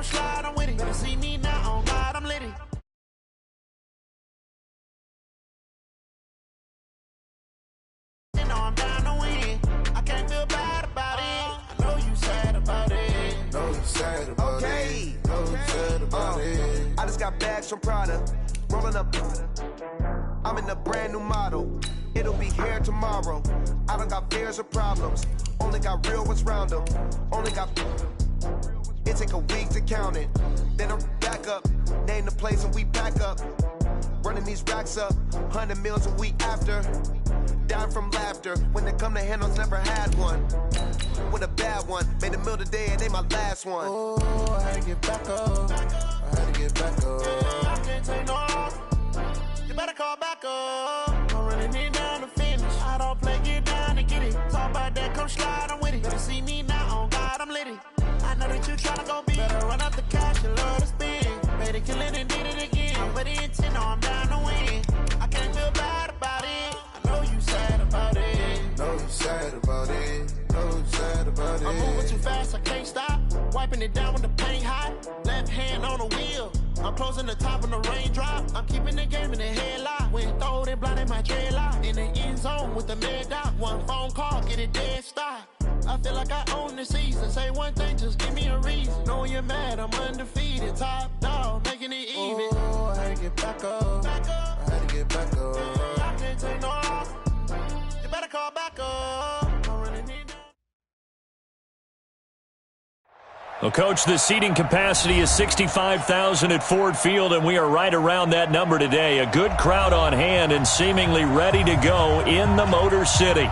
come slide, I'm with it. Better see me now, on God, I'm litty. You know I'm down to win. I can't feel bad about it. I know you sad about it. Know you sad about it. Know you sad about it. I just got bags from Prada. Rolling up. I'm in a brand new model. It'll be here tomorrow. I don't got fears or problems. Only got real ones round them. Only got. It take a week to count it. Then I'm back up. Name the place and we back up. Running these racks up. 100 meals a week after. Down from laughter. When they come to handles, never had one. With a bad one. Made a meal today and they my last one. Oh, I had to get back up. I had to get back up. I can't take no off. You better call back up. I'm running it down to finish. I don't play, get down and get it. Talk about that, come slide, I'm with it. Better see me now, on God, I'm litty. I know that you tryna go big. Better run up the cash, you love to spin. Made it, kill it, and did it again. I'm with the intent, no, I'm down to win. I can't feel bad about it. I know you sad about it. Know you sad about it. Know you sad about it. I'm moving too fast, I can't stop. Wiping it down when the paint hot. Left hand on the wheel. I'm closing the top when the raindrop. I'm keeping the game in the headlock. When throwed and blinded my dreadlock. In the end zone with the mad dot. One phone call, get it dead stop. I feel like I own the season. Say one thing, just give me a reason. Knowing you're mad, I'm undefeated. Top dog, making it even. Oh, I had to get back up. I had to get back up. I can't take no off. You better call back up. I'm running it down. Well, Coach, the seating capacity is 65,000 at Ford Field, and we are right around that number today. A good crowd on hand and seemingly ready to go in the Motor City.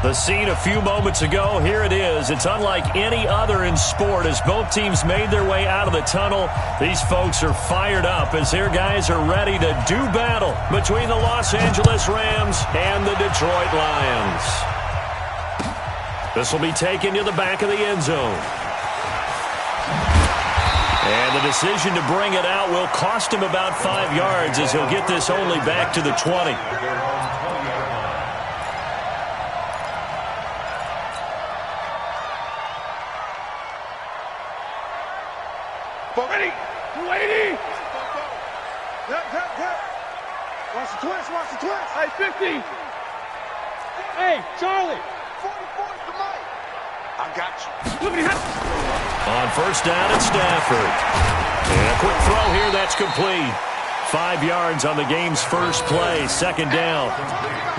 The scene a few moments ago, here it is. It's unlike any other in sport as both teams made their way out of the tunnel. These folks are fired up as their guys are ready to do battle between the Los Angeles Rams and the Detroit Lions. This will be taken to the back of the end zone. And the decision to bring it out will cost him about 5 yards as he'll get this only back to the 20. Ready? 280. Watch the twist, watch the twist. Hey, 50. Hey, Charlie. 44 to Mike. I got you. Look at him. On first down, it's Stafford. And a quick throw here, that's complete. 5 yards on the game's first play, second down.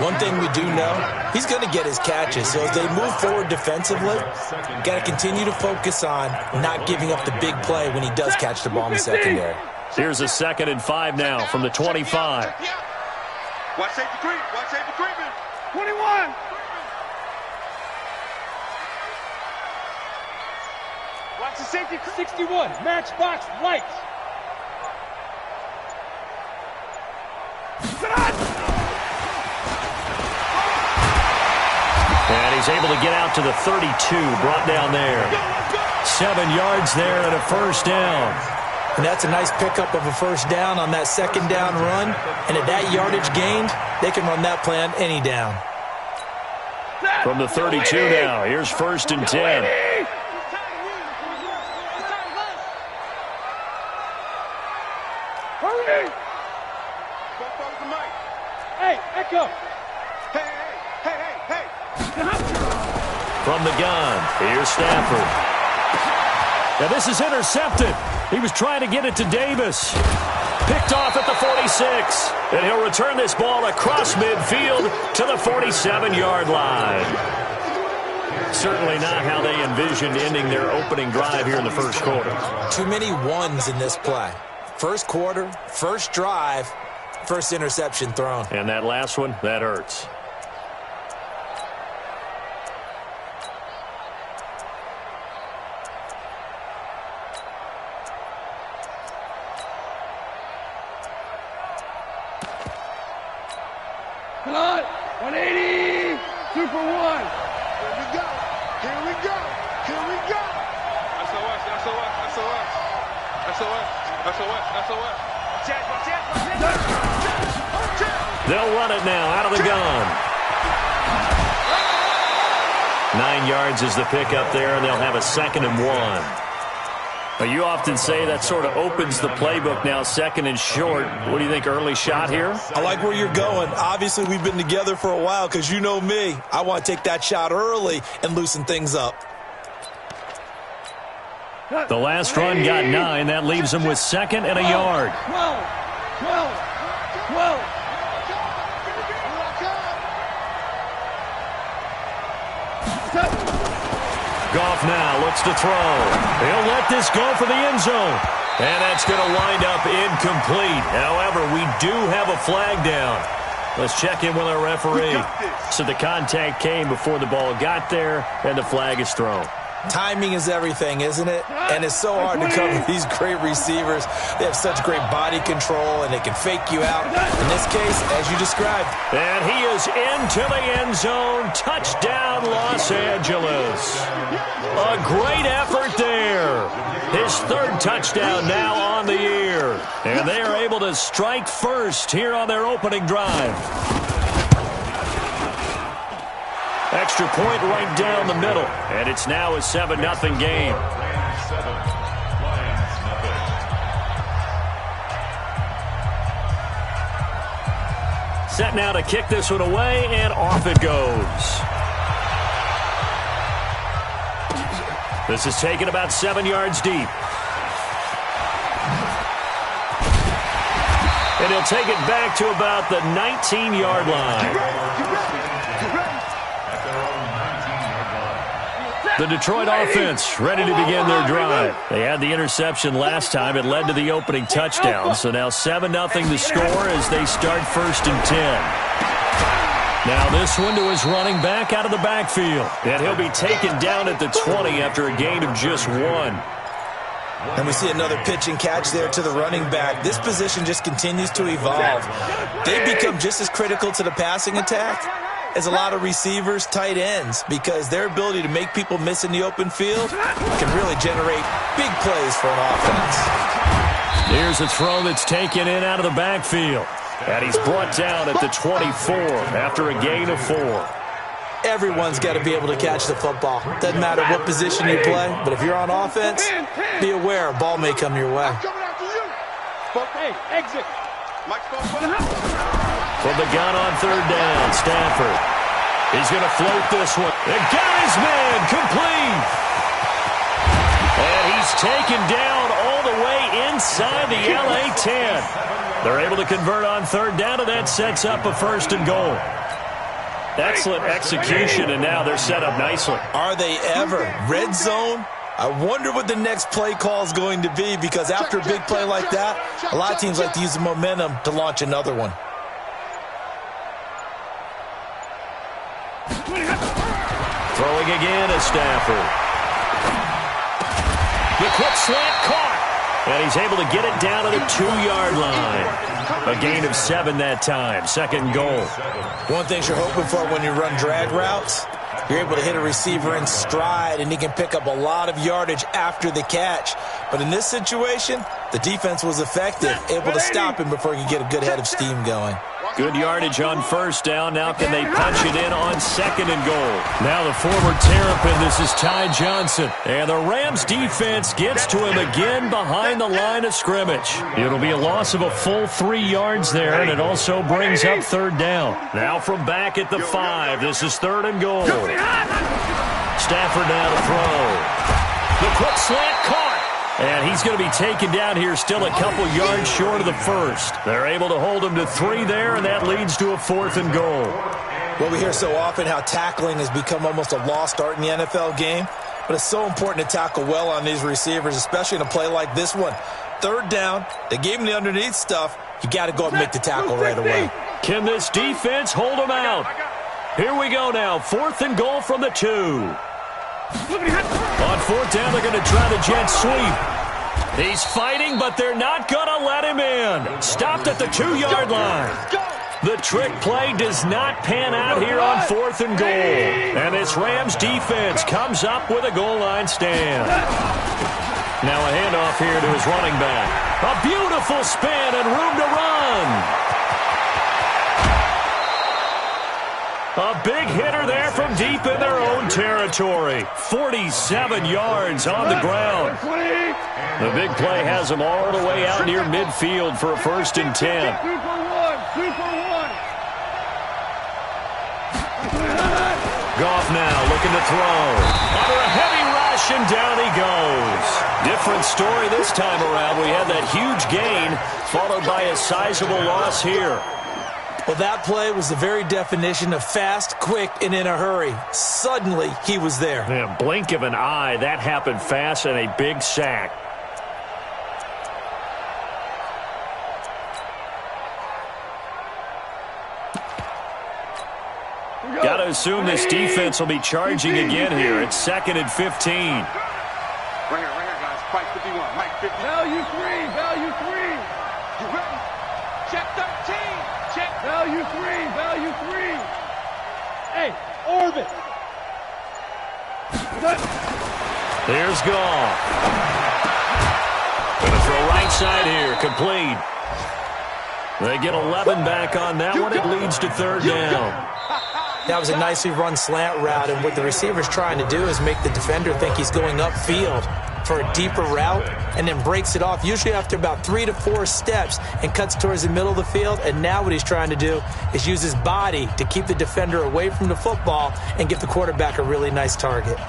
One thing we do know, he's going to get his catches. So as they move forward defensively, got to continue to focus on not giving up the big play when he does catch the ball in the secondary. Here's a 2nd and 5 now from the 25. Watch safety creep. Watch safety creeping. 21. Watch the safety. 61. Matchbox lights. And he's able to get out to the 32, brought down there. 7 yards there and a first down. And that's a nice pickup of a first down on that second down run. And at that yardage gained, they can run that play on any down. From the 32 now, here's 1st and 10. Hurry! Hey, Echo! Hey! From the gun, here's Stafford. Now this is intercepted. He was trying to get it to Davis. Picked off at the 46. And he'll return this ball across midfield to the 47-yard line. Certainly not how they envisioned ending their opening drive here in the first quarter. Too many ones in this play. First quarter, first drive, first interception thrown. And that last one, that hurts. Come on! 180! 2 for 1! Here we go! Here we go! Here we go! SOS! SOS! SOS! SOS! SOS! SOS! They'll run it now out of the gun. 9 yards is the pickup there, and they'll have a 2nd and 1. But you often say that sort of opens the playbook now, second and short. What do you think, early shot here? I like where you're going. Obviously, we've been together for a while because you know me. I want to take that shot early and loosen things up. The last run got 9. That leaves him with second and a yard. 12. Goff now looks to throw. He'll let this go for the end zone. And that's going to wind up incomplete. However, we do have a flag down. Let's check in with our referee. So the contact came before the ball got there, and the flag is thrown. Timing is everything, isn't it? And it's so hard to cover these great receivers. They have such great body control, and they can fake you out. In this case, as you described. And he is into the end zone. Touchdown, Los Angeles. A great effort there. His third touchdown now on the year. And they are able to strike first here on their opening drive. Extra point right down the middle. And it's now a 7-0 game. Set now to kick this one away, and off it goes. This is taken about 7 yards deep. And he'll take it back to about the 19-yard line. The Detroit offense ready to begin their drive. They had the interception last time. It led to the opening touchdown. So now 7-0 the score as they start 1st and 10. Now this one to his running back out of the backfield. And he'll be taken down at the 20 after a gain of just 1. And we see another pitch and catch there to the running back. This position just continues to evolve. They become just as critical to the passing attack as a lot of receivers, tight ends, because their ability to make people miss in the open field can really generate big plays for an offense. Here's a throw that's taken in out of the backfield. And he's brought down at the 24 after a gain of 4. Everyone's got to be able to catch the football. Doesn't matter what position you play, but if you're on offense, be aware a ball may come your way. Hey, exit. From the gun on 3rd down, Stafford. He's going to float this one. And got his man complete. And he's taken down all the way inside the LA 10. They're able to convert on 3rd down, and that sets up a 1st and goal. Excellent execution, and now they're set up nicely. Are they ever? Red zone? I wonder what the next play call is going to be, because after a big play like that, a lot of teams like to use the momentum to launch another one. Throwing again is Stafford. The quick slant caught. And he's able to get it down to the 2-yard line. A gain of 7 that time. 2nd goal. One thing you're hoping for when you run drag routes, you're able to hit a receiver in stride, and he can pick up a lot of yardage after the catch. But in this situation, the defense was effective, able to stop him before he could get a good head of steam going. Good yardage on 1st down. Now can they punch it in on 2nd and goal? Now the former Terrapin, this is Ty Johnson. And the Rams defense gets to him again behind the line of scrimmage. It'll be a loss of a full 3 yards there, and it also brings up 3rd down. Now from back at the 5, this is 3rd and goal. Stafford now to throw. The quick slant caught. And he's going to be taken down here still a couple yards short of the 1st. They're able to hold him to 3 there, and that leads to a 4th and goal. Well, we hear so often how tackling has become almost a lost art in the NFL game, but it's so important to tackle well on these receivers, especially in a play like this one. 3rd down, they gave him the underneath stuff. You got to go and make the tackle right away. Can this defense hold him out? Here we go now, 4th and goal from the 2. On 4th down, they're going to try the jet sweep. He's fighting, but they're not going to let him in. Stopped at the 2-yard line. The trick play does not pan out here on 4th and goal. And this Rams defense comes up with a goal line stand. Now a handoff here to his running back. A beautiful spin and room to run. A big hitter there from deep in their own territory. 47 yards on the ground. The big play has him all the way out near midfield for a 1st and 10. Super one. Goff now looking to throw. Under a heavy rush, and down he goes. Different story this time around. We had that huge gain, followed by a sizable loss here. Well, that play was the very definition of fast, quick, and in a hurry. Suddenly, he was there. Man, blink of an eye, that happened fast, and a big sack. Got to assume this defense will be charging again here. It's 2nd and 15. Right here, guys. Mike 51. Mike 50. Value 3. You ready? Check 13. Check. Value 3. Hey, orbit. There's Goff. Going to throw right side here. Complete. They get 11 back on that one. It leads to 3rd down. That was a nicely run slant route, and what the receiver's trying to do is make the defender think he's going upfield for a deeper route and then breaks it off, usually after about 3 to 4 steps, and cuts towards the middle of the field. And now what he's trying to do is use his body to keep the defender away from the football and give the quarterback a really nice target.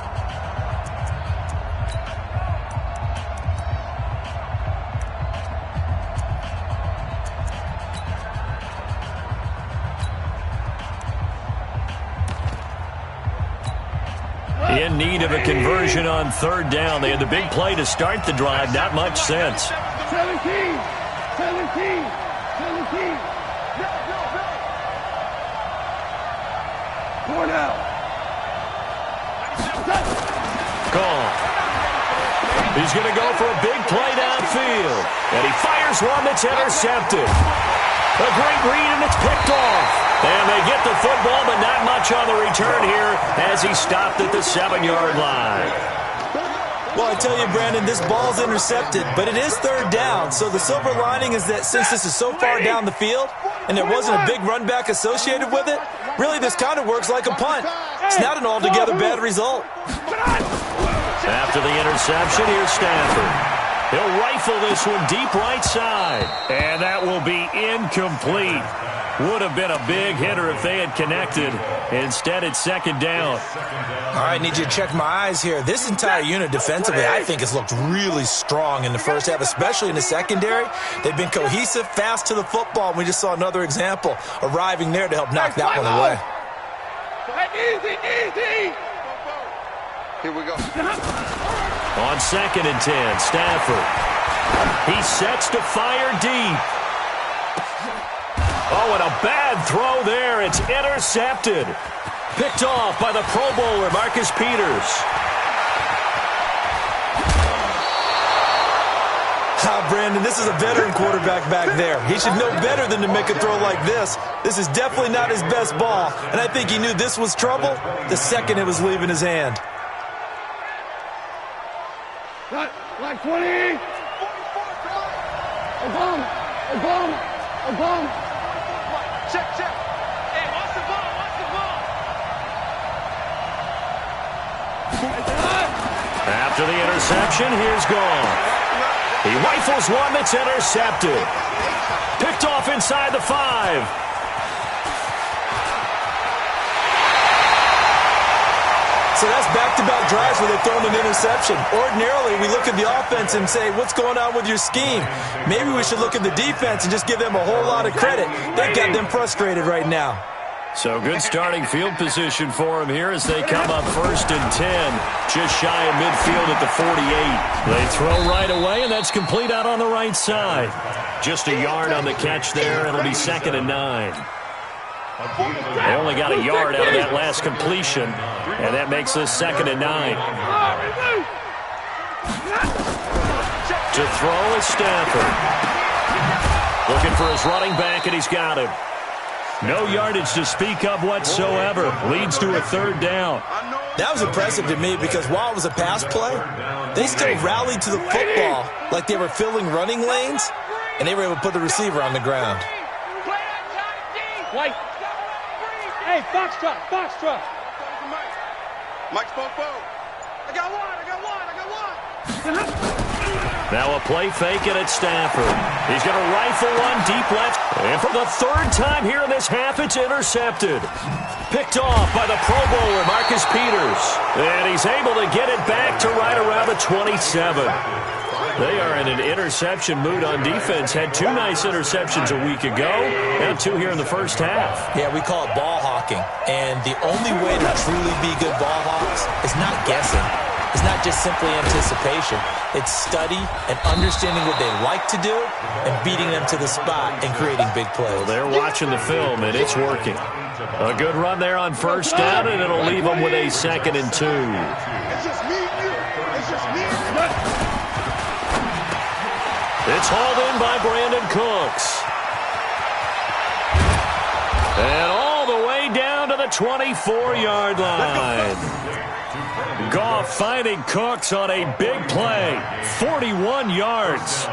In need of a conversion on 3rd down. They had the big play to start the drive. Not much sense. 17. Cornell. Call. He's going to go for a big play downfield. And he fires one that's intercepted. A great read, and it's picked off. And they get the football, but not much on the return here as he stopped at the 7-yard line. Well, I tell you, Brandon, this ball's intercepted, but it is 3rd down. So the silver lining is that since this is so far down the field and there wasn't a big run back associated with it, really this kind of works like a punt. It's not an altogether bad result. After the interception, here's Stafford. He'll rifle this one deep right side. And that will be incomplete. Would have been a big hitter if they had connected. Instead, it's 2nd down. All right, need you to check my eyes here. This entire unit defensively, I think, has looked really strong in the first half, especially in the secondary. They've been cohesive, fast to the football. We just saw another example arriving there to help knock that one away. Easy. Here we go. On 2nd and 10, Stafford. He sets to fire deep. Oh, and a bad throw there. It's intercepted. Picked off by the Pro Bowler, Marcus Peters. Brandon, this is a veteran quarterback back there. He should know better than to make a throw like this. This is definitely not his best ball, and I think he knew this was trouble the second it was leaving his hand. Like 20. Obama. Check. Hey, watch the ball. After the interception, here's Goff. He rifles one that's intercepted. Picked off inside the 5. So that's back-to-back drives where they've thrown an interception. Ordinarily, we look at the offense and say, what's going on with your scheme? Maybe we should look at the defense and just give them a whole lot of credit. They've got them frustrated right now. So good starting field position for him here as they come up 1st and 10. Just shy of midfield at the 48. They throw right away, and that's complete out on the right side. Just a yard on the catch there. It'll be 2nd and 9. They only got a yard out of that last completion, and that makes this 2nd and 9. To throw is Stafford. Looking for his running back, and he's got him. No yardage to speak of whatsoever. Leads to a 3rd down. That was impressive to me because while it was a pass play, they still rallied to the football like they were filling running lanes, and they were able to put the receiver on the ground. White. Hey, Foxtrot. Mike's 4-4. I got one. Now a play fake and it's Stafford. He's going to rifle one deep left. And for the third time here in this half, it's intercepted. Picked off by the Pro Bowler, Marcus Peters. And he's able to get it back to right around the 27. They are in an interception mood on defense. Had 2 nice interceptions a week ago. Now 2 here in the first half. Yeah, we call it ball hawking. And the only way to truly be good ball hawks is not guessing. It's not just simply anticipation. It's study and understanding what they like to do and beating them to the spot and creating big plays. Well, they're watching the film, and it's working. A good run there on first down, and it'll leave them with a 2nd and 2. It's just me and you. It's just me and you. It's hauled in by Brandon Cooks. And all the way down to the 24-yard line. Goff finding Cooks on a big play. 41 yards.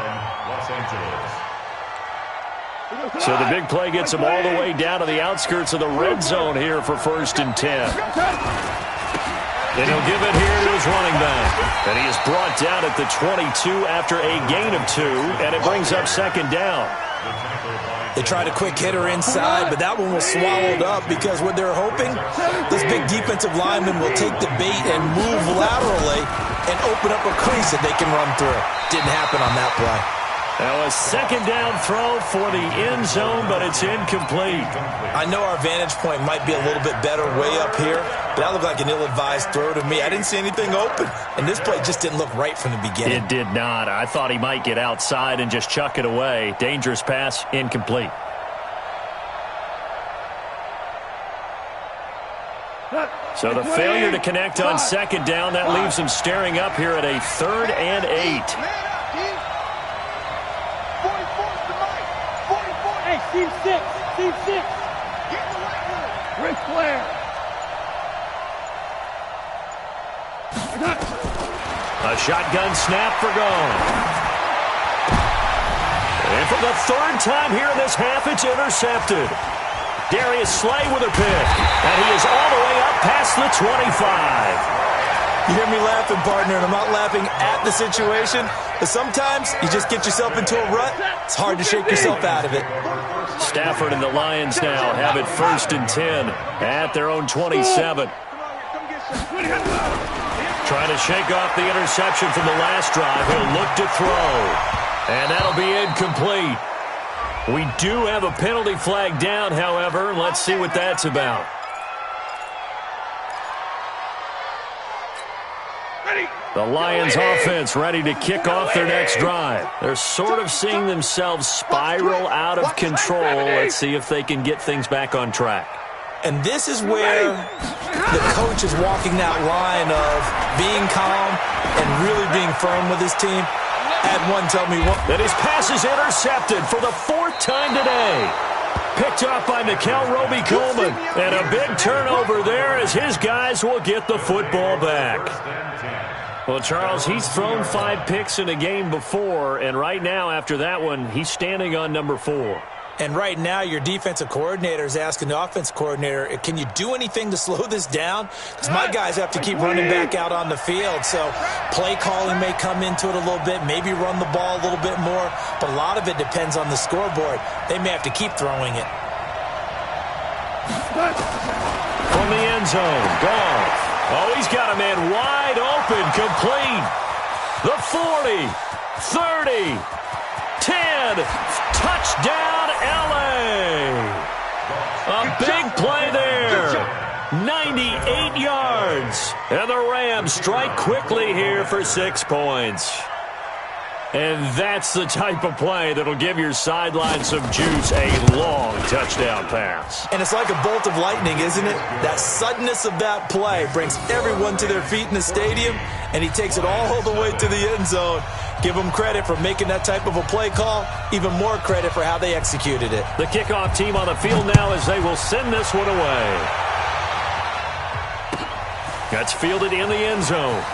So the big play gets him all the way down to the outskirts of the red zone here for 1st and 10. And he'll give it here to his running back. And he is brought down at the 22 after a gain of 2, and it brings up 2nd down. They tried a quick hitter inside, but that one was swallowed up because what they're hoping, this big defensive lineman will take the bait and move laterally and open up a crease that they can run through. Didn't happen on that play. Now a 2nd down throw for the end zone, but it's incomplete. I know our vantage point might be a little bit better way up here, but that looked like an ill-advised throw to me. I didn't see anything open, and this play just didn't look right from the beginning. It did not. I thought he might get outside and just chuck it away. Dangerous pass, incomplete. So the failure to connect on 2nd down, that leaves him staring up here at a 3rd and 8. Team 6. Team 6. Ric Flair. A shotgun snap for Gone. And for the 3rd time here in this half, it's intercepted. Darius Slay with a pick. And he is all the way up past the 25. You hear me laughing, partner, and I'm not laughing at the situation, but sometimes you just get yourself into a rut. It's hard to shake yourself out of it. Stafford and the Lions now have it 1st and 10 at their own 27. Trying to shake off the interception from the last drive. He'll look to throw. And that'll be incomplete. We do have a penalty flag down, however. Let's see what that's about. The Lions offense ready to kick off their next drive. They're sort of seeing themselves spiral out of control. Let's see if they can get things back on track. And this is where the coach is walking that line of being calm and really being firm with his team. Add one, tell me one. That his pass is intercepted for the 4th time today. Picked off by Mikel Roby-Coleman. And a big turnover there as his guys will get the football back. Well, Charles, he's thrown 5 picks in a game before, and right now, after that one, he's standing on number 4. And right now, your defensive coordinator is asking the offensive coordinator, can you do anything to slow this down? Because my guys have to keep running back out on the field. So play calling may come into it a little bit, maybe run the ball a little bit more, but a lot of it depends on the scoreboard. They may have to keep throwing it. From the end zone, Goff. Oh, he's got a man wide open, complete. The 40, 30, 10, touchdown, L.A. A big play there. 98 yards. And the Rams strike quickly here for 6 points. And that's the type of play that'll give your sideline some juice, a long touchdown pass. And it's like a bolt of lightning, isn't it? That suddenness of that play brings everyone to their feet in the stadium, and he takes it all the way to the end zone. Give him credit for making that type of a play call, even more credit for how they executed it. The kickoff team on the field now as they will send this one away. That's fielded in the end zone.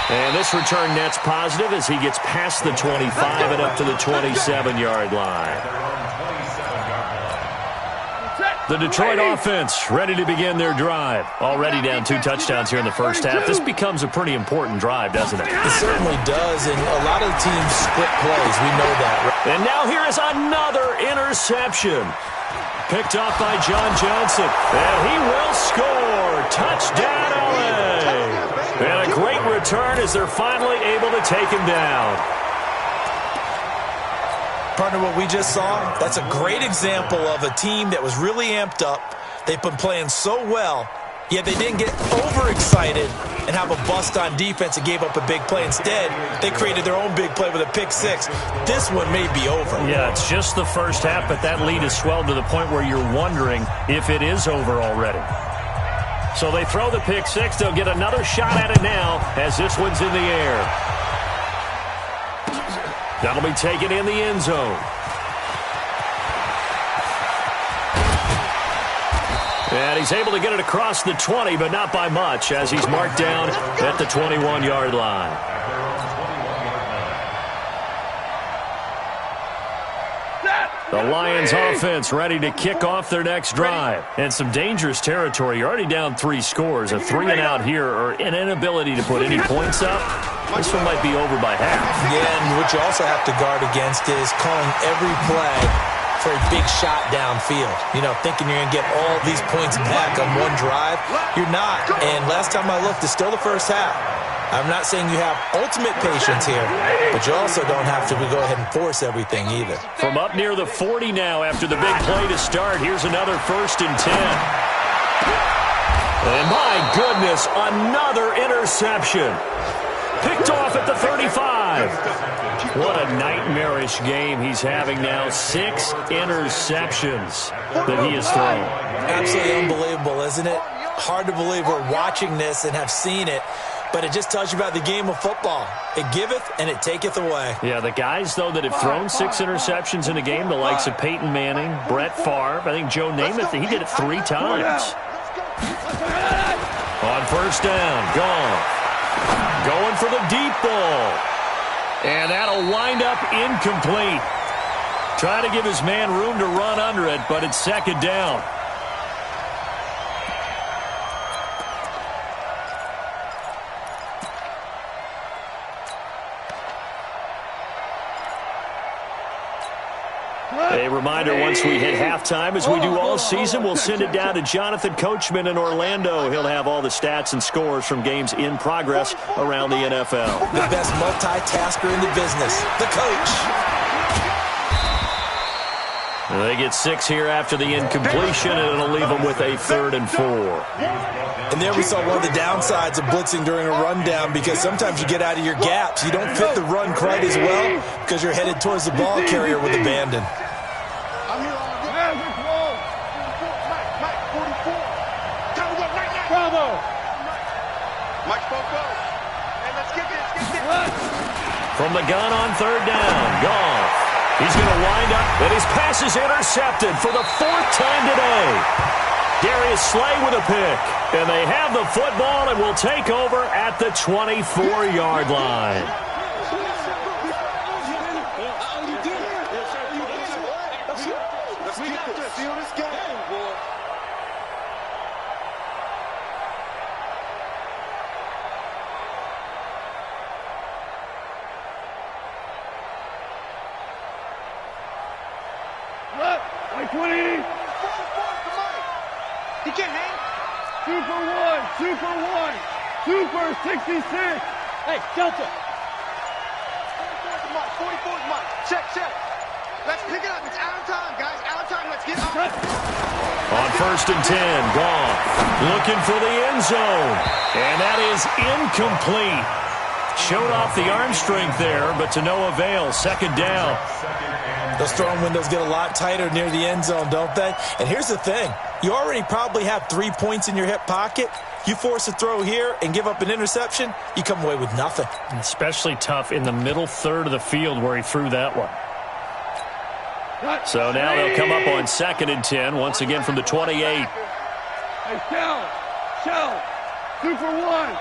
And this return net's positive as he gets past the 25 and up to the 27-yard line. The Detroit offense ready to begin their drive. Already down 2 touchdowns here in the first half. This becomes a pretty important drive, doesn't it? It certainly does, and a lot of teams split plays. We know that. And now here is another interception. Picked off by John Johnson. And he will score. Touchdown, LA. And a great return as they're finally able to take him down. Partner, what we just saw, that's a great example of a team that was really amped up. They've been playing so well, yet they didn't get overexcited and have a bust on defense and gave up a big play. Instead, they created their own big play with a pick six. This one may be over. Yeah, it's just the first half, but that lead has swelled to the point where you're wondering if it is over already. So they throw the pick six. They'll get another shot at it now as this one's in the air. That'll be taken in the end zone. And he's able to get it across the 20, but not by much, as he's marked down at the 21-yard line. The Lions offense ready to kick off their next drive. And some dangerous territory. You're already down 3 scores. A 3-and-out here or an inability to put any points up. This one might be over by half. Yeah, and what you also have to guard against is calling every play for a big shot downfield. You know, thinking you're going to get all these points back on one drive. You're not. And last time I looked, it's still the first half. I'm not saying you have ultimate patience here, but you also don't have to go ahead and force everything either. From up near the 40 now after the big play to start, here's another 1st and 10. And my goodness, another interception. Picked off at the 35. What a nightmarish game he's having now. 6 interceptions that he has thrown. Absolutely unbelievable, isn't it? Hard to believe we're watching this and have seen it. But it just tells you about the game of football. It giveth and it taketh away. Yeah, the guys, though, that have thrown 6 interceptions in a game, the likes of Peyton Manning, Brett Favre, I think Joe Namath, he did it 3 times. On 1st down, gone. Going for the deep ball. And that'll wind up incomplete. Try to give his man room to run under it, but it's 2nd down. A reminder, once we hit halftime, as we do all season, we'll send it down to Jonathan Coachman in Orlando. He'll have all the stats and scores from games in progress around the NFL. The best multitasker in the business, the coach. They get 6 here after the incompletion, and it'll leave them with a 3rd and 4. And there we saw one of the downsides of blitzing during a rundown, because sometimes you get out of your gaps. You don't fit the run quite as well because you're headed towards the ball carrier with abandon. From the gun on 3rd down, Goff. He's going to wind up, and his pass is intercepted for the 4th time today. Darius Slay with a pick, and they have the football and will take over at the 24-yard line. Super 66. Hey, Delta. 44 Mike. Check. Let's pick it up. It's out of time, guys. Out of time. Let's get up. On 1st and 10, Goff looking for the end zone. And that is incomplete. Showed off the arm strength there, but to no avail. 2nd down. Those throwing windows get a lot tighter near the end zone, don't they? And here's the thing. You already probably have 3 points in your hip pocket. You force a throw here and give up an interception, you come away with nothing. Especially tough in the middle 3rd of the field where he threw that one. So now they'll come up on 2nd and 10, once again from the 28. Hey, Shell, Super 1.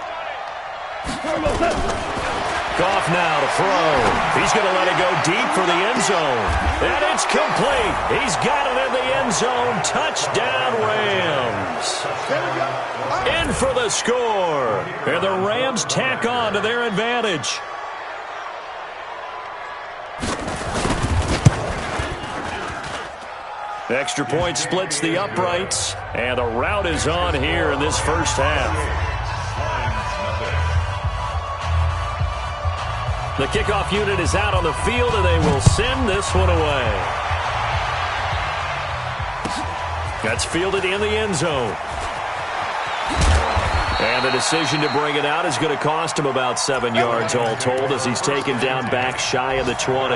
Off now to throw. He's going to let it go deep for the end zone. And it's complete. He's got it in the end zone. Touchdown, Rams. In for the score. And the Rams tack on to their advantage. Extra point splits the uprights. And the route is on here in this first half. The kickoff unit is out on the field, and they will send this one away. That's fielded in the end zone. And the decision to bring it out is going to cost him about 7 yards all told as he's taken down back shy of the 20.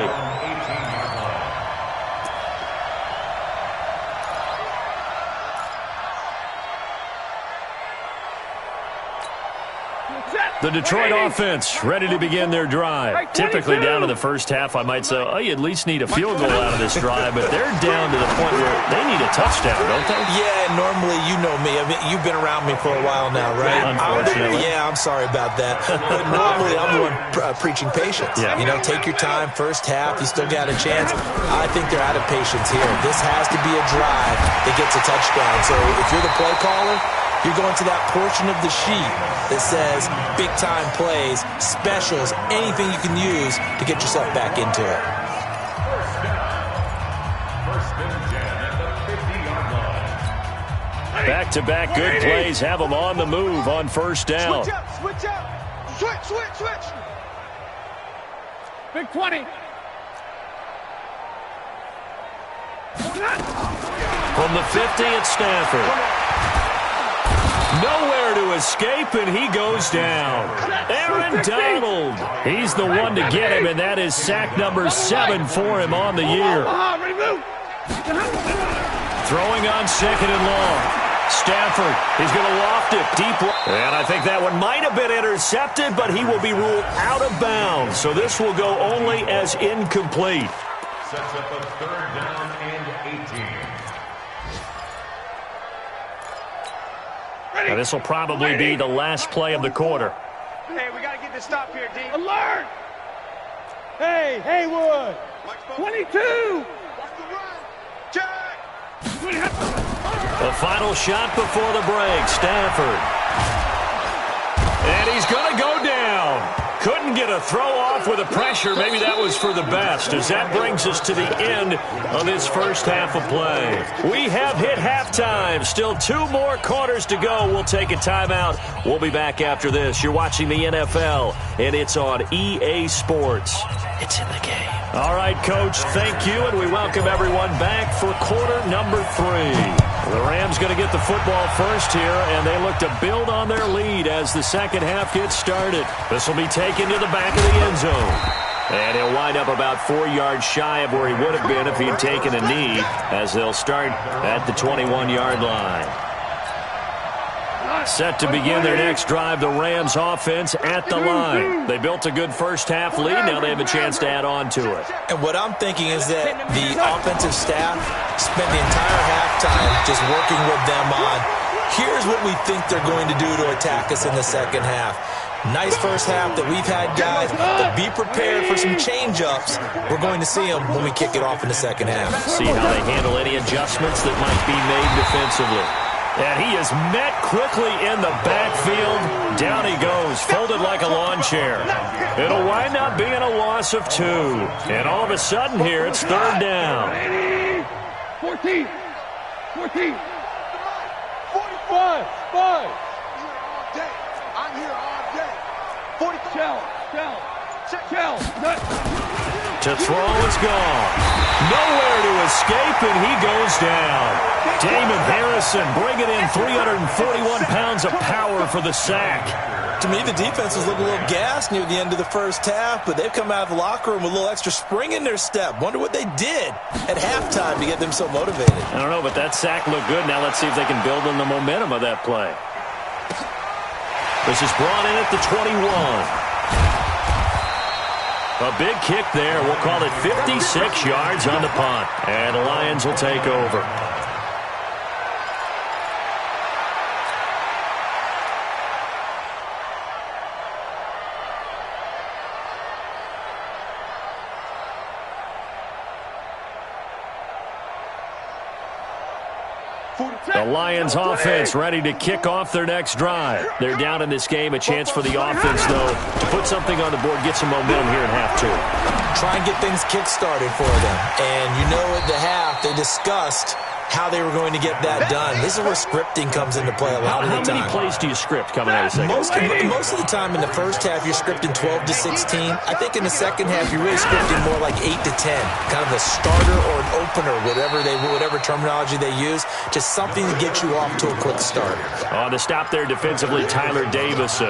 The Detroit offense ready to begin their drive. Typically down to the first half, I might say, oh, you at least need a field goal out of this drive, but they're down to the point where they need a touchdown, don't they? Yeah, normally, you know me. I mean, you've been around me for a while now, right? Unfortunately. I'm sorry about that. But normally, I'm the one preaching patience. Yeah. You know, take your time, first half, you still got a chance. I think they're out of patience here. This has to be a drive that gets a touchdown. So if you're the play caller, you're going to that portion of the sheet that says big-time plays, specials, anything you can use to get yourself back into it. Back-to-back good plays have them on the move on first down. Switch up, switch up. Switch. Big 20. From the 50, it's Stafford. Nowhere to escape, and he goes down. Aaron Donald. He's the one to get him, and that is sack number 7 for him on the year. Throwing on second and long. Stafford is going to loft it deep. And I think that one might have been intercepted, but he will be ruled out of bounds. So this will go only as incomplete. Sets up a 3rd down and 18. Now, this will probably be the last play of the quarter. Hey, we got to get this stop here, D. Alert! Hey, Haywood! 22! Check! The final shot before the break, Stafford. And he's going to go down. Couldn't get a throw off with the pressure. Maybe that was for the best, as that brings us to the end of this first half of play. We have hit halftime. Still 2 more quarters to go. We'll take a timeout. We'll be back after this. You're watching the NFL, and it's on EA Sports. It's in the game. All right, Coach, thank you, and we welcome everyone back for quarter number 3. The Rams going to get the football first here, and they look to build on their lead as the second half gets started. This will be taken to the back of the end zone. And he'll wind up about 4 yards shy of where he would have been if he'd taken a knee, as they'll start at the 21-yard line. Set to begin their next drive, the Rams offense at the line. They built a good first half lead. Now they have a chance to add on to it. And what I'm thinking is that the offensive staff spent the entire halftime just working with them on, here's what we think they're going to do to attack us in the second half. Nice first half that we've had, guys, but be prepared for some change-ups. We're going to see them when we kick it off in the second half. See how they handle any adjustments that might be made defensively. And he is met quickly in the backfield. Down he goes, folded like a lawn chair. It'll wind up being a loss of 2. And all of a sudden here, it's 3rd down. 14. 45. I'm here all day. 40. Shell. To throw, it's gone. Nowhere to escape, and he goes down. Damon Harrison bringing in 341 pounds of power for the sack. To me, the defense was looking a little gassed near the end of the first half, but they've come out of the locker room with a little extra spring in their step. Wonder what they did at halftime to get them so motivated. I don't know, but that sack looked good. Now let's see if they can build on the momentum of that play. This is brought in at the 21. A big kick there. We'll call it 56 yards on the punt. And the Lions will take over. The Lions offense ready to kick off their next drive. They're down in this game. A chance for the offense, though, to put something on the board, get some momentum here in half two. Try and get things kick-started for them. And you know at the half, they discussed how they were going to get that done. This is where scripting comes into play a lot of the time. How many plays do you script coming out of the second? Most of the time in the first half, you're scripting 12 to 16. I think in the second half, you're really scripting more like 8 to 10. Kind of a starter or an opener, whatever terminology they use. Just something to get you off to a quick start. On the stop there defensively, Tyler Davis.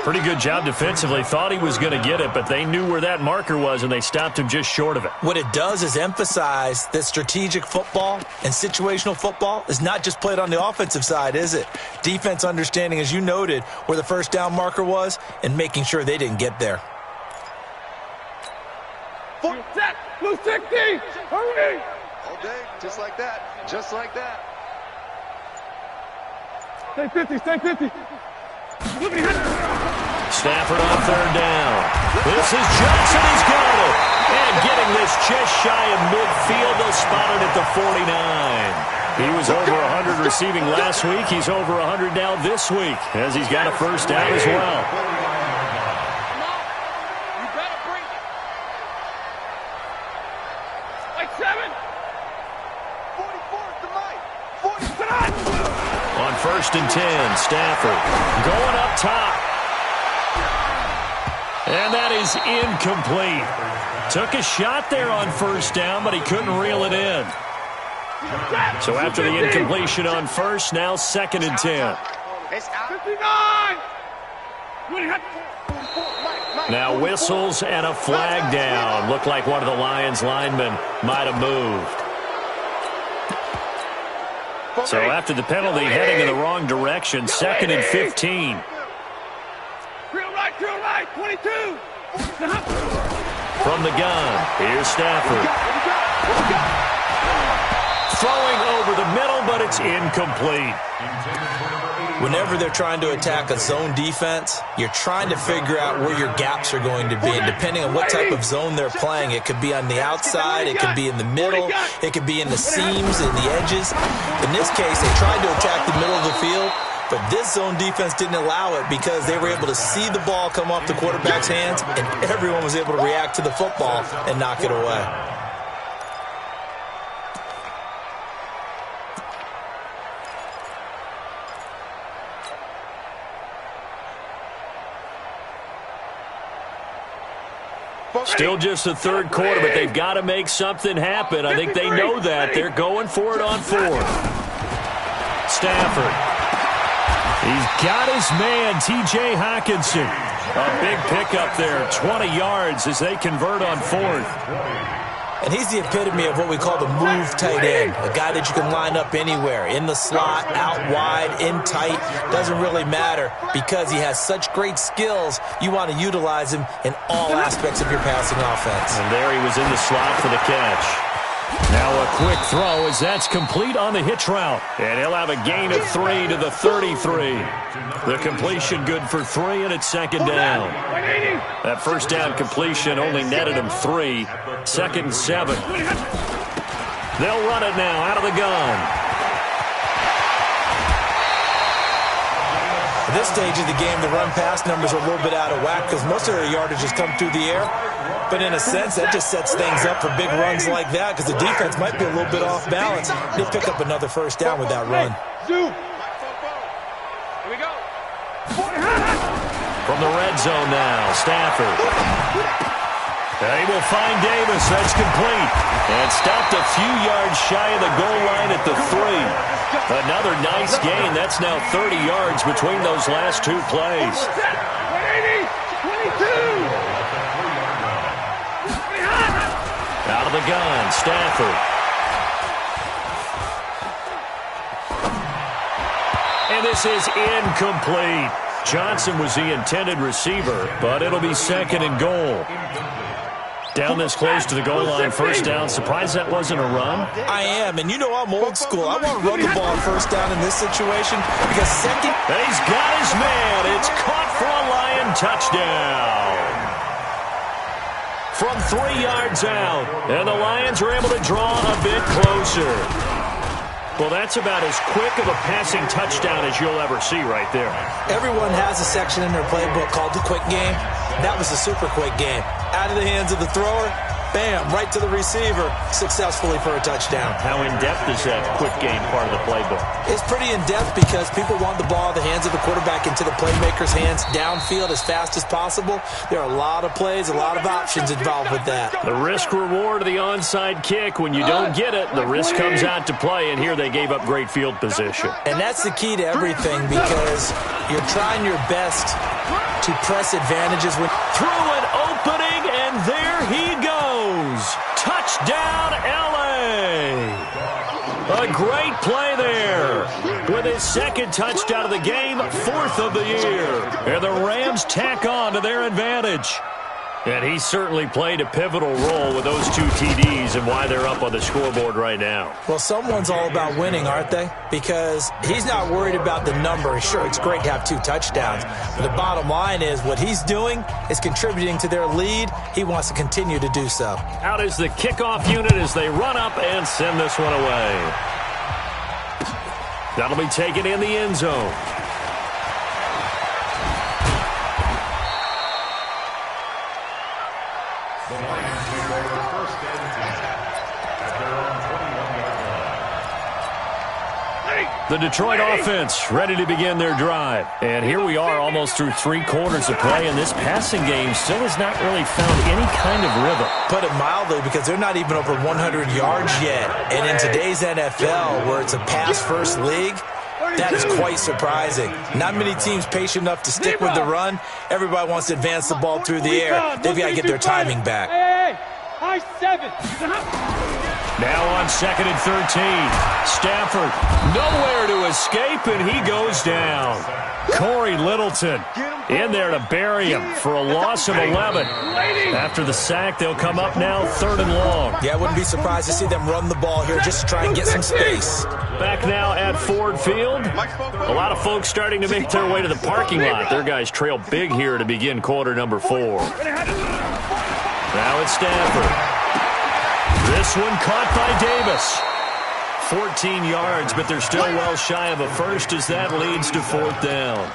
Pretty good job defensively. Thought he was going to get it, but they knew where that marker was, and they stopped him just short of it. What it does is emphasize that strategic football and situational football is not just played on the offensive side, is it? Defense understanding, as you noted, where the first down marker was and making sure they didn't get there. Blue 60! Hurry! All day, just like that. Just like that. Stay 50, stay 50. Stafford on third down. This is Johnson. He's got it. And getting this just shy of midfield. They'll spot it at the 49. He was over 100 receiving last week. He's over 100 now this week as he's got a first down as well. You better bring it. Like 7. 44 to Mike. 40. On first and 10, Stafford going up top. And that is incomplete. Took a shot there on first down, but he couldn't reel it in. So after the incompletion on first, now second and 10. 59. Now whistles and a flag down. Looked like one of the Lions linemen might have moved. So after the penalty, heading in the wrong direction, second and 15. Real right, 22. From the gun, here's Stafford. Throwing over the middle, but it's incomplete. Whenever they're trying to attack a zone defense, you're trying to figure out where your gaps are going to be. And depending on what type of zone they're playing, it could be on the outside, it could be in the middle, it could be in the seams and the edges. In this case, they tried to attack the middle of the field, but this zone defense didn't allow it because they were able to see the ball come off the quarterback's hands, and everyone was able to react to the football and knock it away. Still just the third quarter, but they've got to make something happen. I think they know that. They're going for it on fourth. Stafford. He's got his man, T.J. Hockenson. A big pickup there, 20 yards as they convert on fourth. And he's the epitome of what we call the move tight end, a guy that you can line up anywhere, in the slot, out wide, in tight, doesn't really matter because he has such great skills. You want to utilize him in all aspects of your passing offense. And there he was in the slot for the catch. Now a quick throw as that's complete on the hitch route. And he'll have a gain of 3 to the 33. The completion good for 3, and it's second down. That first down completion only netted him 3. Second and 7. They'll run it now out of the gun. At this stage of the game, the run-pass numbers are a little bit out of whack because most of their yardage has come through the air. But in a sense, that just sets things up for big runs like that because the defense might be a little bit off balance. They'll pick up another first down with that run. Here we go. From the red zone now, Stafford. They will find Davis. That's complete. And stopped a few yards shy of the goal line at the 3. Another nice gain. That's now 30 yards between those last two plays. 22. Out of the gun, Stafford. And this is incomplete. Johnson was the intended receiver, but it'll be second and goal. Down this close to the goal line, first down. Surprised that wasn't a run? I am, and you know I'm old school. I want to run the ball first down in this situation because second... He's got his man. It's caught for a Lion touchdown. From 3 yards out, and the Lions are able to draw a bit closer. Well, that's about as quick of a passing touchdown as you'll ever see right there. Everyone has a section in their playbook called the quick game. That was a super quick game. Out of the hands of the thrower, bam, right to the receiver, successfully for a touchdown. How in-depth is that quick game part of the playbook? It's pretty in-depth because people want the ball out of the hands of the quarterback into the playmaker's hands downfield as fast as possible. There are a lot of plays, a lot of options involved with that. The risk-reward of the onside kick. When you don't get it, the risk comes out to play, and here they gave up great field position. And that's the key to everything because you're trying your best to press advantages. Through an opening, and there he goes. Touchdown, L.A. A great play there. With his second touchdown of the game, fourth of the year. And the Rams tack on to their advantage. And he certainly played a pivotal role with those 2 TDs and why they're up on the scoreboard right now. Well, someone's all about winning, aren't they? Because he's not worried about the number. Sure, it's great to have 2 touchdowns. But the bottom line is what he's doing is contributing to their lead. He wants to continue to do so. Out is the kickoff unit as they run up and send this one away. That'll be taken in the end zone. The Detroit offense ready to begin their drive. And here we are almost through 3 quarters of play, and this passing game still has not really found any kind of rhythm. Put it mildly, because they're not even over 100 yards yet. And in today's NFL, where it's a pass-first league, that is quite surprising. Not many teams patient enough to stick with the run. Everybody wants to advance the ball through the air. They've got to get their timing back. High 7. Now on 2nd and 13. Stafford nowhere to escape, and he goes down. Corey Littleton in there to bury him for a loss of 11. After the sack, they'll come up now 3rd and long. Yeah, I wouldn't be surprised to see them run the ball here just to try and get some space. Back now at Ford Field. A lot of folks starting to make their way to the parking lot. Their guys trail big here to begin quarter number 4. Now it's Stafford. This one caught by Davis. 14 yards, but they're still well shy of a first as that leads to 4th down.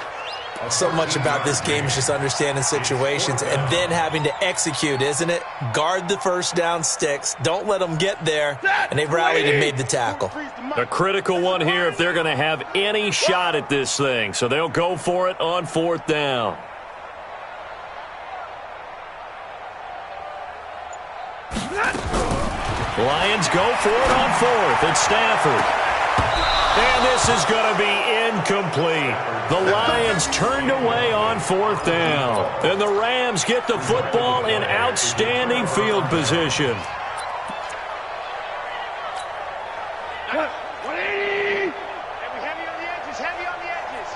So much about this game is just understanding situations and then having to execute, isn't it? Guard the first down sticks. Don't let them get there. And they've rallied and made the tackle. A critical one here if they're going to have any shot at this thing. So they'll go for it on 4th down. Lions go for it on 4th. It's Stafford. And this is going to be incomplete. The Lions turned away on 4th down. And the Rams get the football in outstanding field position. 180. Heavy on the edges, heavy on the edges.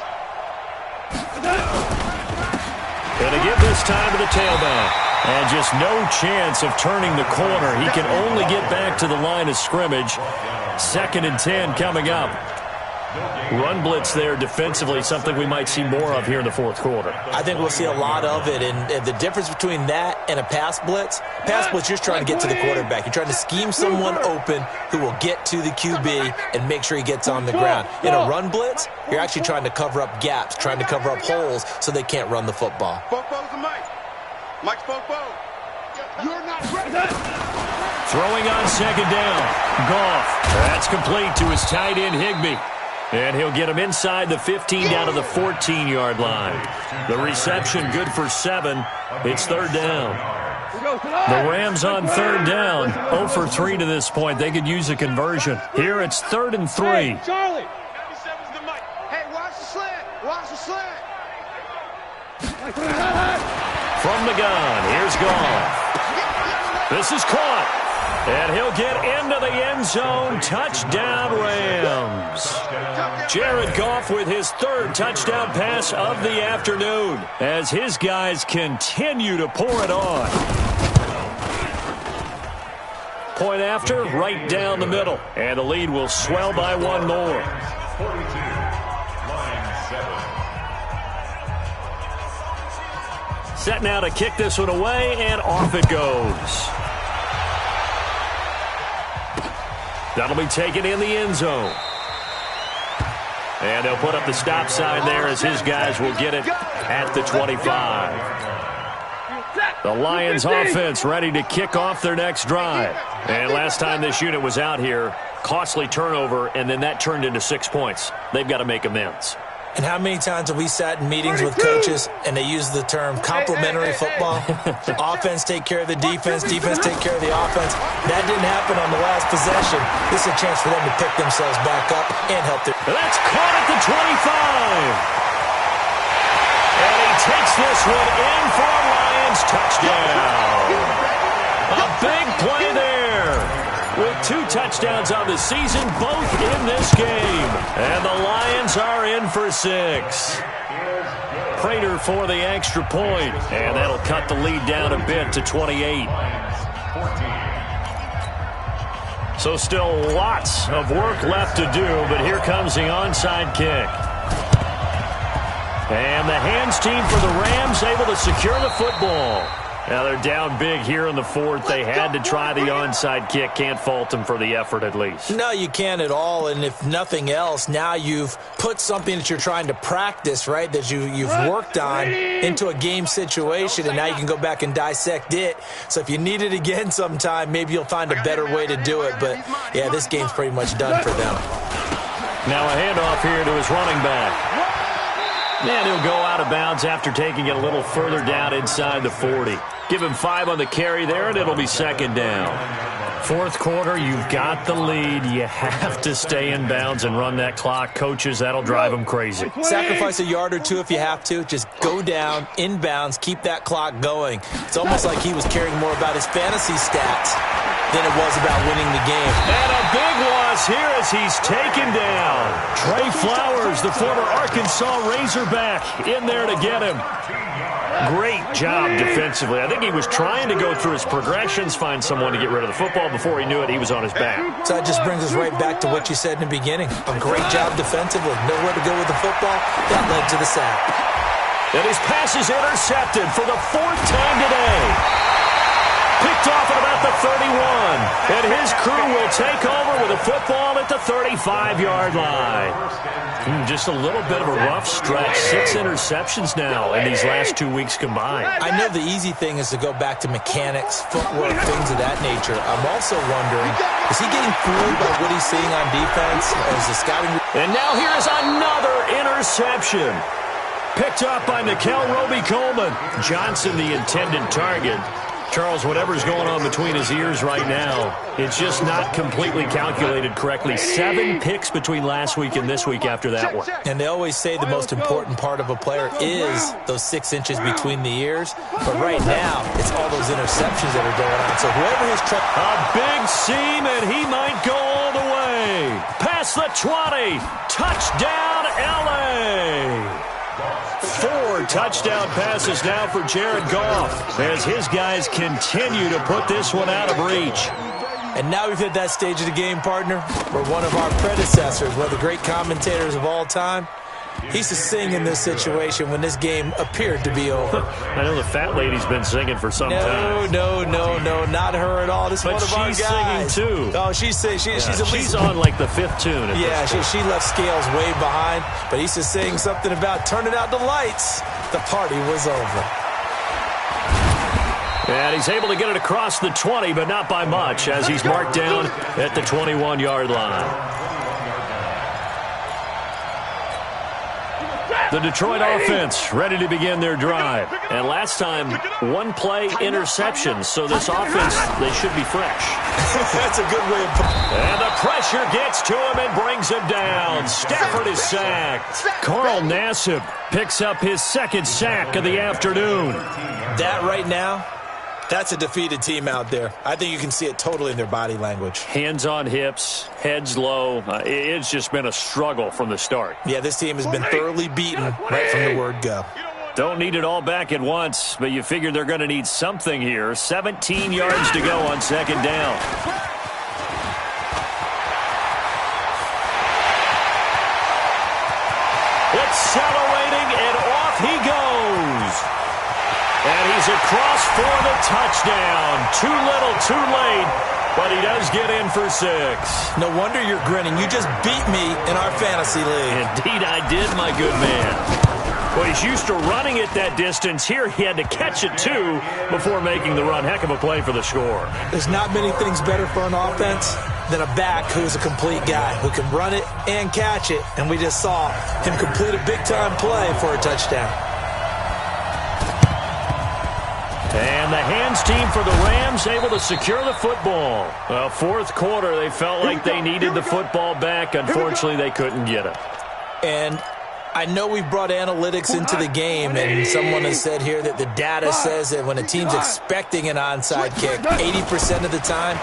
And to give this time to the tailback. And just no chance of turning the corner. He can only get back to the line of scrimmage. 2nd and 10 coming up. Run blitz there defensively, something we might see more of here in the 4th quarter. I think we'll see a lot of it. And the difference between that and a pass blitz, you're just trying to get to the quarterback. You're trying to scheme someone open who will get to the QB and make sure he gets on the ground. In a run blitz, you're actually trying to cover up gaps, trying to cover up holes so they can't run the football. Mike's Popo. You're not ready. Throwing on 2nd down. Goff. That's complete to his tight end, Higbee. And he'll get him inside the 15 down to the 14-yard line. The reception good for 7. It's 3rd down. The Rams on 3rd down. 0 for 3 to this point. They could use a conversion. Here it's 3rd and 3. Hey, Charlie. Hey, watch the slant. Watch the slant. From the gun, here's Goff. This is caught. And he'll get into the end zone. Touchdown, Rams. Jared Goff with his 3rd touchdown pass of the afternoon as his guys continue to pour it on. Point after, right down the middle. And the lead will swell by 1 more. 42, line 7. Set now to kick this one away, and off it goes. That'll be taken in the end zone. And they'll put up the stop sign there as his guys will get it at the 25. The Lions offense ready to kick off their next drive. And last time this unit was out here, costly turnover, and then that turned into 6 points. They've got to make amends. And how many times have we sat in meetings with coaches and they use the term complementary football? Offense take care of the defense, defense take care of the offense. That didn't happen on the last possession. This is a chance for them to pick themselves back up and help their... That's caught at the 25. And he takes this one in for a Lions touchdown. A big play there. With 2 touchdowns on the season, both in this game. And the Lions are in for 6. Prater for the extra point. And that'll cut the lead down a bit to 28. So still lots of work left to do, but here comes the onside kick. And the hands team for the Rams able to secure the football. Now they're down big here in the 4th. They had to try the onside kick. Can't fault them for the effort at least. No, you can't at all. And if nothing else, now you've put something that you're trying to practice, right, that you've worked on into a game situation, and now you can go back and dissect it. So if you need it again sometime, maybe you'll find a better way to do it. But, yeah, this game's pretty much done for them. Now a handoff here to his running back. And he'll go out of bounds after taking it a little further down inside the 40. Give him 5 on the carry there, and it'll be 2nd down. 4th quarter, you've got the lead. You have to stay in bounds and run that clock. Coaches, that'll drive them crazy. Sacrifice a yard or 2 if you have to. Just go down, in bounds, keep that clock going. It's almost like he was caring more about his fantasy stats than it was about winning the game. And a big loss here as he's taken down. Trey Flowers, the former Arkansas Razorback, in there to get him. Great job defensively. I think he was trying to go through his progressions, find someone to get rid of the football. Before he knew it, he was on his back. So that just brings us right back to what you said in the beginning. A great job defensively. Nowhere to go with the football. That led to the sack. And his pass is intercepted for the 4th time today. Picked off at about the 31. And his crew will take over with a football at the 35-yard line. Just a little bit of a rough stretch. 6 interceptions now in these last 2 weeks combined. I know the easy thing is to go back to mechanics, footwork, things of that nature. I'm also wondering, is he getting fooled by what he's seeing on defense? As the scouting... And now here is another interception. Picked up by Nickel Roby-Coleman. Johnson, the intended target. Charles, whatever's going on between his ears right now, it's just not completely calculated correctly. 7 picks between last week and this week after that one. And they always say the most important part of a player is those 6 inches between the ears. But right now, it's all those interceptions that are going on. So whoever is trying... A big seam, and he might go all the way. Past the 20. Touchdown, L.A. 4 touchdown passes now for Jared Goff as his guys continue to put this one out of reach. And now we've hit that stage of the game, partner, where one of our predecessors, one of the great commentators of all time, he used to sing in this situation when this game appeared to be over. I know the fat lady's been singing for some time. No, not her at all. This is one of our guys. But she's singing, too. Oh, she's at least... She's on, like, the 5th tune. Yeah, she left Scales way behind, but he used to sing something about turning out the lights. The party was over. And he's able to get it across the 20, but not by much, as he's marked down at the 21-yard line. The Detroit offense ready to begin their drive. And last time, 1 play interception. So this offense, they should be fresh. That's a good way of putting it. And the pressure gets to him and brings him down. Stafford is sacked. Carl Nassib picks up his 2nd sack of the afternoon. That right now, that's a defeated team out there. I think you can see it totally in their body language. Hands on hips, heads low. It's just been a struggle from the start. Yeah, this team has been thoroughly beaten right from the word go. Don't need it all back at once, but you figure they're going to need something here. 17 yards to go on 2nd down. Accelerating, and off he goes. And he's across for the touchdown. Too little, too late. but he does get in for 6. No wonder you're grinning. You just beat me in our fantasy league. Indeed I did, my good man. Well, he's used to running it that distance. Here he had to catch it, too, before making the run. Heck of a play for the score. There's not many things better for an offense than a back who's a complete guy, who can run it and catch it. And we just saw him complete a big-time play for a touchdown. And the hands team for the Rams able to secure the football. Well, fourth quarter, they felt like they needed the football back. Unfortunately, they couldn't get it. And I know we brought analytics into the game, and someone has said here that the data says that when a team's expecting an onside kick, 80% of the time,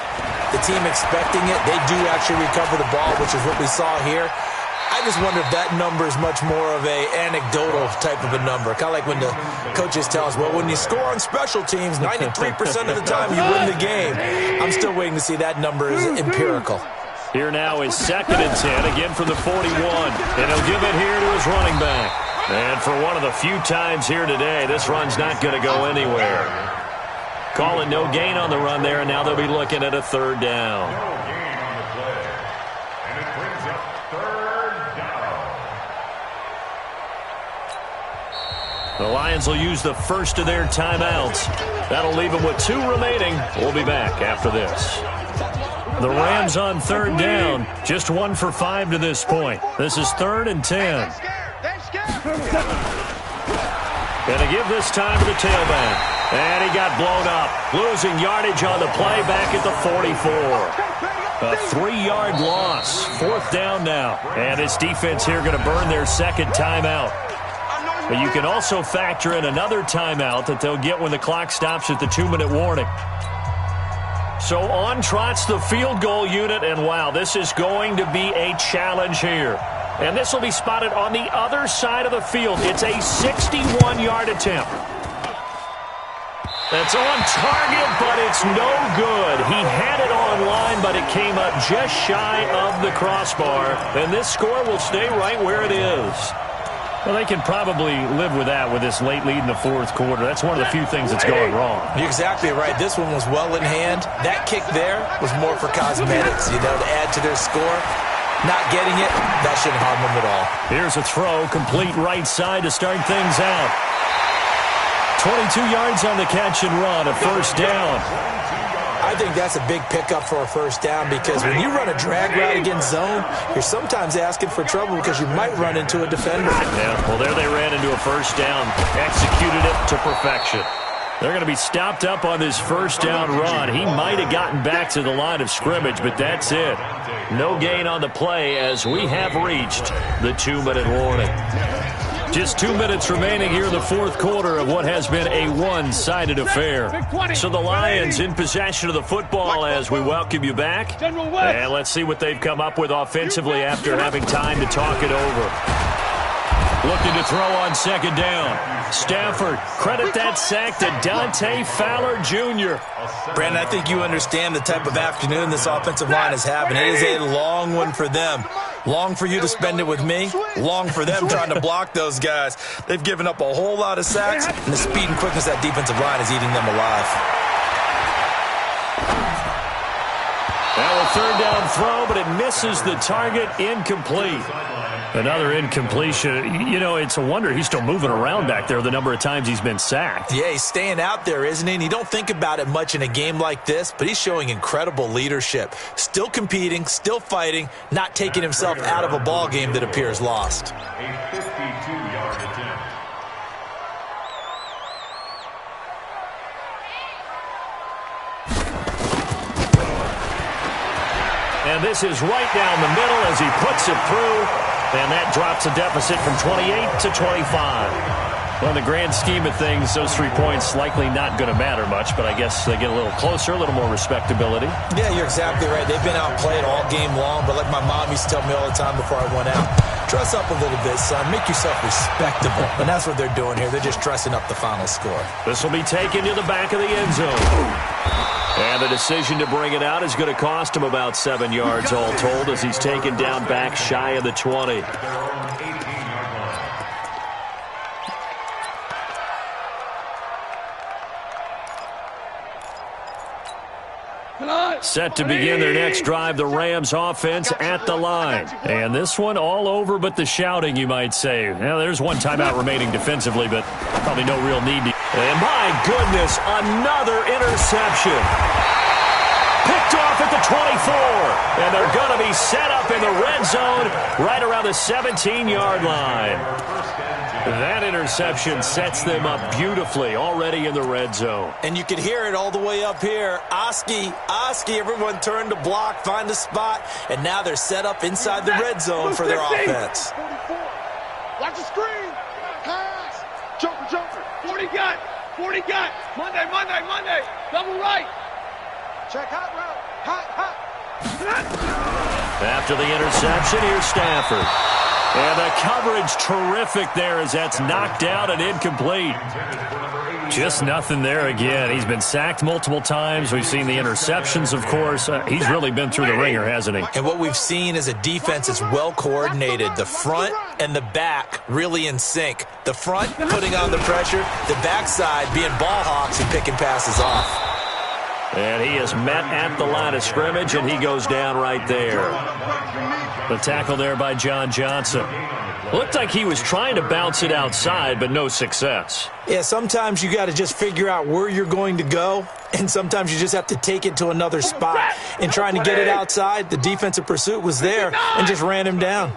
the team expecting it, they do actually recover the ball, which is what we saw here. I just wonder if that number is much more of a anecdotal type of a number. Kind of like when the coaches tell us, well, when you score on special teams, 93% of the time you win the game. I'm still waiting to see that number is empirical. Here now is 2nd and 10, again from the 41. And he'll give it here to his running back. And for one of the few times here today, this run's not going to go anywhere. Calling no gain on the run there, and now they'll be looking at a 3rd down. No gain on the play. And it brings up 3rd down. The Lions will use the first of their timeouts. That'll leave them with 2 remaining. We'll be back after this. The Rams on 3rd down. Just 1 for 5 to this point. This is 3rd and 10. Going to give this time to the tailback. And he got blown up. Losing yardage on the play back at the 44. A 3-yard loss. 4th down now. And this defense here going to burn their 2nd timeout. But you can also factor in another timeout that they'll get when the clock stops at the 2-minute warning. So on trots the field goal unit, and wow, this is going to be a challenge here. And this will be spotted on the other side of the field. It's a 61-yard attempt. That's on target, but it's no good. He had it on line, but it came up just shy of the crossbar. And this score will stay right where it is. Well, they can probably live with that with this late lead in the 4th quarter. That's one of the few things that's going wrong. You're exactly right. This one was well in hand. That kick there was more for cosmetics, to add to their score. Not getting it, that shouldn't harm them at all. Here's a throw, complete right side to start things out. 22 yards on the catch and run, a 1st down. I think that's a big pickup for a 1st down because when you run a drag route against zone, you're sometimes asking for trouble because you might run into a defender. Yeah, well, there they ran into a 1st down, executed it to perfection. They're going to be stopped up on this 1st down run. He might have gotten back to the line of scrimmage, but that's it. No gain on the play as we have reached the 2-minute warning. Just 2 minutes remaining here in the 4th quarter of what has been a one-sided affair. So the Lions in possession of the football as we welcome you back. And let's see what they've come up with offensively after having time to talk it over. Looking to throw on 2nd down. Stafford, credit that sack to Dante Fowler Jr. Brandon, I think you understand the type of afternoon this offensive line is having. It is a long one for them. Long for you to spend it with me. Long for them trying to block those guys. They've given up a whole lot of sacks, and the speed and quickness of that defensive line is eating them alive. Now a 3rd down throw, but it misses the target, incomplete. Another incompletion. It's a wonder he's still moving around back there the number of times he's been sacked. Yeah, he's staying out there, isn't he? And you don't think about it much in a game like this, but he's showing incredible leadership. Still competing, still fighting, not taking himself out of a ball game that appears lost. A 52-yard attempt. And this is right down the middle as he puts it through. And that drops a deficit from 28 to 25. Well, in the grand scheme of things, those 3 points likely not going to matter much, but I guess they get a little closer, a little more respectability. Yeah, you're exactly right. They've been outplayed all game long, but like my mom used to tell me all the time before I went out, dress up a little bit, son. Make yourself respectable. And that's what they're doing here. They're just dressing up the final score. This will be taken to the back of the end zone. And the decision to bring it out is going to cost him about 7 yards all told as he's taken down back shy of the 20. Set to begin their next drive, the Rams offense at the line. And this one all over but the shouting, you might say. Now, there's one timeout remaining defensively, but probably no real need to. And my goodness, another interception. Picked off at the 24. And they're going to be set up in the red zone right around the 17-yard line. That interception sets them up beautifully already in the red zone. And you can hear it all the way up here. Oski, everyone turned to block, find a spot, and now they're set up inside the red zone for their offense. 44. Watch the screen. Pass. Joker. 40 got. Monday. Double right. Check hot route. Hot. After the interception, here's Stafford. And the coverage terrific there as that's knocked out and incomplete. Just nothing there again. He's been sacked multiple times. We've seen the interceptions, of course. He's really been through the ringer, hasn't he? And what we've seen is a defense that's well coordinated. The front and the back really in sync. The front putting on the pressure. The backside being ball hawks and picking passes off. And he is met at the line of scrimmage, and he goes down right there. The tackle there by John Johnson. Looked like he was trying to bounce it outside, but no success. Yeah, sometimes you got to just figure out where you're going to go, and sometimes you just have to take it to another spot. And trying to get it outside, the defensive pursuit was there and just ran him down.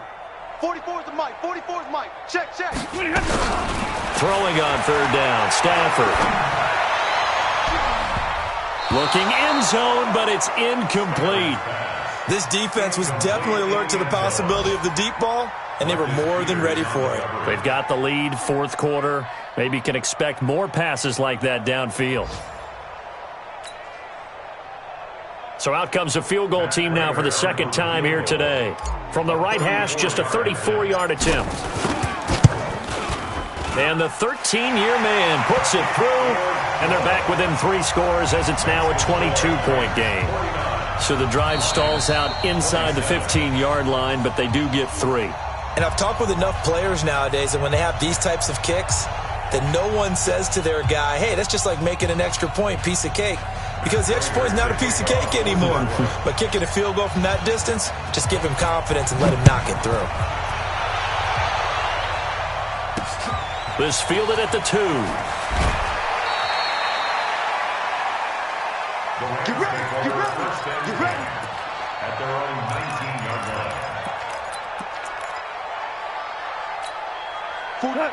44 is the mic. Check. Throwing on third down, Stafford. Looking end zone, but it's incomplete. This defense was definitely alert to the possibility of the deep ball, and they were more than ready for it. They've got the lead, fourth quarter. Maybe can expect more passes like that downfield. So out comes a field goal team now for the second time here today. From the right hash, just a 34-yard attempt. And the 13-year man puts it through. And they're back within 3 scores as it's now a 22-point game. So the drive stalls out inside the 15-yard line, but they do get 3. And I've talked with enough players nowadays that when they have these types of kicks, that no one says to their guy, hey, that's just like making an extra point, piece of cake. Because the extra point is not a piece of cake anymore. But kicking a field goal from that distance, just give him confidence and let him knock it through. This fielded at the 2. Get ready. At their own 19-yard line.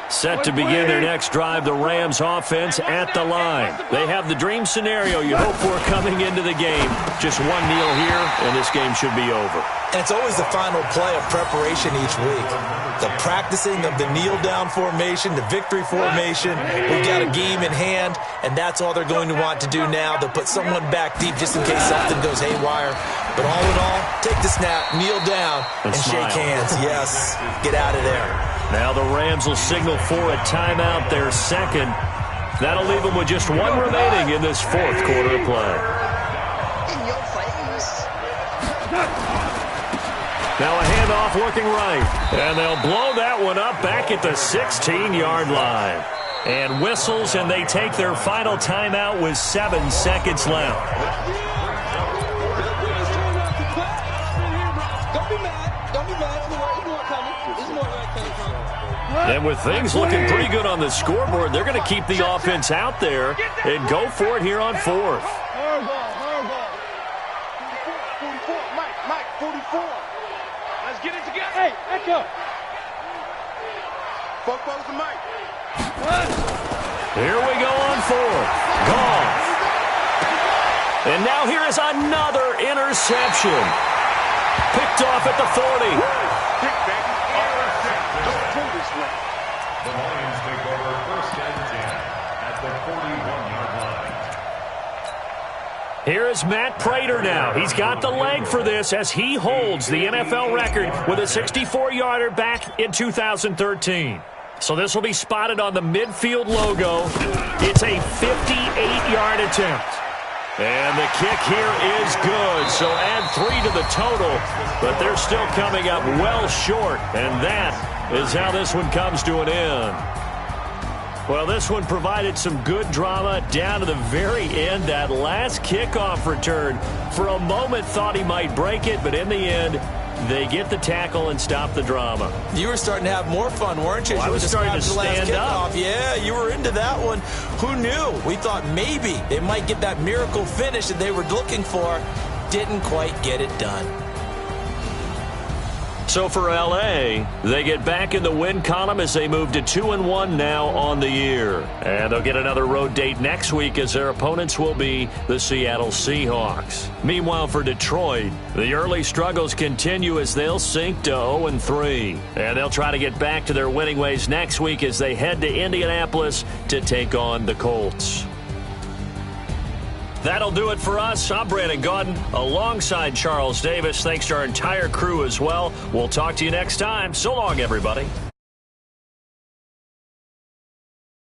Set to begin their next drive, the Rams offense at the line. They have the dream scenario you hope for coming into the game. Just one kneel here, and this game should be over. And it's always the final play of preparation each week. The practicing of the kneel-down formation, the victory formation. We've got a game in hand, and that's all they're going to want to do now. They'll put someone back deep just in case something goes haywire. But all in all, take the snap, kneel down, and shake hands. Yes, get out of there. Now the Rams will signal for a timeout, their second. That'll leave them with just 1 remaining in this fourth quarter of play. In your face. Now a handoff looking right. And they'll blow that one up back at the 16-yard line. And whistles, and they take their final timeout with 7 seconds left. And with things looking pretty good on the scoreboard, they're going to keep the offense out there and go for it here on 4th. 44. Let's get it together. Hey, echo. Football's the mic. Here we go on 4th. Gone. And now here is another interception. Picked off at the 40. The Lions take over 1st and 10 at the 41-yard line. Here is Matt Prater now. He's got the leg for this as he holds the NFL record with a 64-yarder back in 2013. So this will be spotted on the midfield logo. It's a 58-yard attempt. And the kick here is good, so add 3 to the total, but they're still coming up well short, and that is how this one comes to an end. Well, this one provided some good drama down to the very end. That last kickoff return, for a moment thought he might break it, but in the end, they get the tackle and stop the drama. You were starting to have more fun, weren't you? Well, I was starting to stand up. Yeah, you were into that one. Who knew? We thought maybe they might get that miracle finish that they were looking for. Didn't quite get it done. So for L.A., they get back in the win column as they move to 2-1 now on the year. And they'll get another road date next week as their opponents will be the Seattle Seahawks. Meanwhile, for Detroit, the early struggles continue as they'll sink to 0-3. And they'll try to get back to their winning ways next week as they head to Indianapolis to take on the Colts. That'll do it for us. I'm Brandon Gaudin alongside Charles Davis. Thanks to our entire crew as well. We'll talk to you next time. So long, everybody.